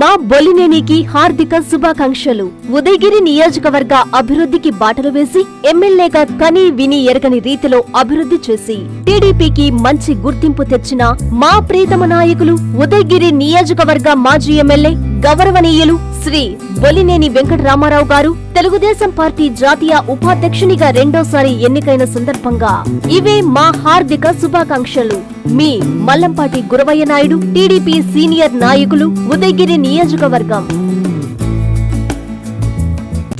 మా బొలినేనికి హార్దిక శుభాకాంక్షలు. ఉదయగిరి నియోజకవర్గ అభివృద్ధికి బాటలు వేసి ఎమ్మెల్యేగా కని విని ఎరగని రీతిలో అభివృద్ధి చేసి టీడీపీకి మంచి గుర్తింపు తెచ్చిన మా ప్రీతమ నాయకులు ఉదయగిరి నియోజకవర్గ మాజీ ఎమ్మెల్యే గౌరవనీయులు శ్రీ బొలినేని వెంకటరామారావు గారు తెలుగుదేశం పార్టీ జాతీయ ఉపాధ్యక్షునిగా రెండోసారి ఎన్నికైన సందర్భంగా ఇవే మా హార్దిక శుభాకాంక్షలు. మీ మల్లంపాటి గురవయ్య నాయుడు, టీడీపీ సీనియర్ నాయకులు, ఉదయగిరి నియోజకవర్గం.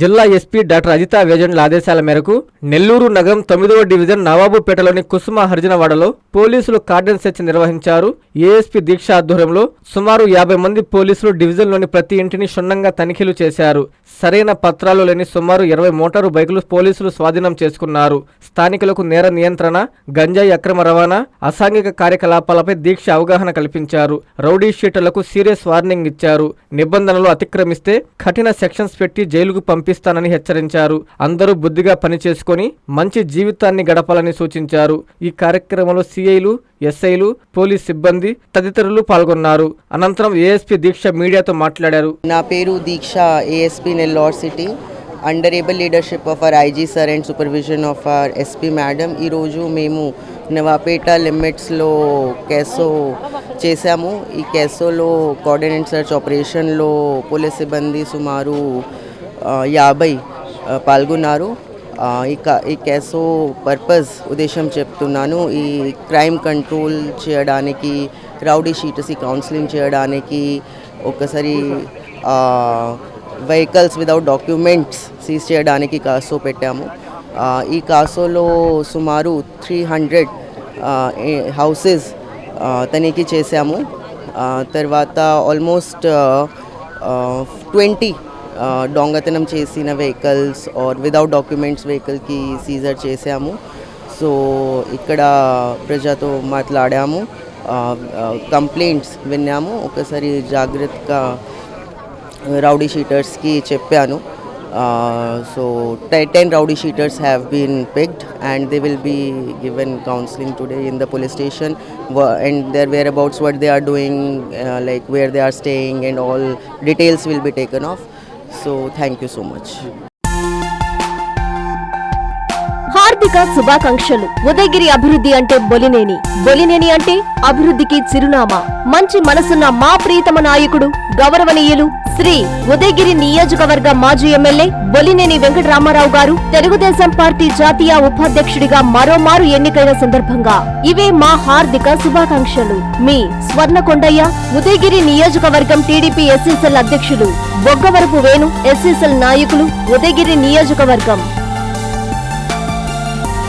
జిల్లా ఎస్పీ డాక్టర్ అజితా వేజండ్ల ఆదేశాల మేరకు నెల్లూరు నగరం 9వ డివిజన్ నవాబుపేటలోని కుసుమ హరిజనవాడలో పోలీసులు కార్డన్ సెర్చ్ నిర్వహించారు. ఏఎస్పీ దీక్ష ఆధ్వర్యంలో సుమారు 50 మంది పోలీసులు డివిజన్లోని ప్రతి ఇంటిని క్షుణ్ణంగా తనిఖీలు చేశారు. సరైన పత్రాలు లేని సుమారు 20 మోటారు బైకులు పోలీసులు స్వాధీనం చేసుకున్నారు. స్థానికులకు నేర నియంత్రణ, గంజాయి అక్రమ రవాణా, అసాంఘిక కార్యకలాపాలపై దీక్ష అవగాహన కల్పించారు. రౌడీ షీటర్లకు సీరియస్ వార్నింగ్ ఇచ్చారు. నిబంధనలు అతిక్రమిస్తే కఠిన సెక్షన్స్ పెట్టి జైలుకు పంపిస్తానని హెచ్చరించారు. అందరూ బుద్ధిగా పనిచేసుకుని మంచి జీవితాన్ని గడపాలని సూచించారు. ఈ కార్యక్రమంలో సిఐలు, ఎస్ఐలు, పోలీస్ సిబ్బంది తదితరులు పాల్గొన్నారు. అనంతరం ఏఎస్పీ దీక్ష మీడియాతో మాట్లాడారు. నా పేరు దీక్ష, ASP Nellore city. Under able leadership of our IG sir and supervision of our SP madam ఈరోజు మేము నవాపేట లిమిట్స్లో కేసో చేశాము. ఈ కేసోలో కోఆర్డినేట్ సర్చ్ ఆపరేషన్లో పోలీస్ సిబ్బంది సుమారు 50 పాల్గొన్నారు. ఈ కేసు పర్పస్ ఉద్దేశం చెప్తున్నాను. ఈ క్రైమ్ కంట్రోల్ చేయడానికి, రౌడీ షీటర్స్కి కౌన్సిలింగ్ చేయడానికి, ఒకసారి వెహికల్స్ వితౌట్ డాక్యుమెంట్స్ సీజ్ చేయడానికి కాసో పెట్టాము. ఈ కాసోలో సుమారు 300 హౌసెస్ తనిఖీ చేశాము. తర్వాత ఆల్మోస్ట్ 20 దొంగతనం చేసిన వెహికల్స్ ఆర్ వితౌట్ డాక్యుమెంట్స్ వెహికల్కి సీజర్ చేసాము. సో ఇక్కడ ప్రజలతో మాట్లాడాము, కంప్లైంట్స్ విన్నాము. ఒకసారి జాగ్రత్తగా రౌడీ షీటర్స్కి చెప్పాను. So 10 rowdy sheeters have been picked and they will be given counseling today in the police station and their whereabouts, what they are doing, like where they are staying and all details will be taken off. So thank you so much. హార్దిక శుభాకాంక్షలు. ఉదయగిరి అభివృద్ధి అంటే బొలినేని, బొలినేని అంటే అభివృద్ధికి చిరునామా. మంచి మనసున్న మా ప్రీతమ నాయకుడు గౌరవనీయులు శ్రీ ఉదయగిరి నియోజకవర్గ మాజీ ఎమ్మెల్యే బొలినేని వెంకటరామారావు గారు తెలుగుదేశం పార్టీ జాతీయ ఉపాధ్యక్షుడిగా మరోమారు ఎన్నికైన సందర్భంగా ఇవే మా హార్దిక శుభాకాంక్షలు. మీ స్వర్ణకొండయ్య, ఉదయగిరి నియోజకవర్గం టీడీపీ ఎస్సీసెల్ అధ్యక్షులు, బొగ్గవరపు వేణు, ఎస్సీసెల్ నాయకులు, ఉదయగిరి నియోజకవర్గం.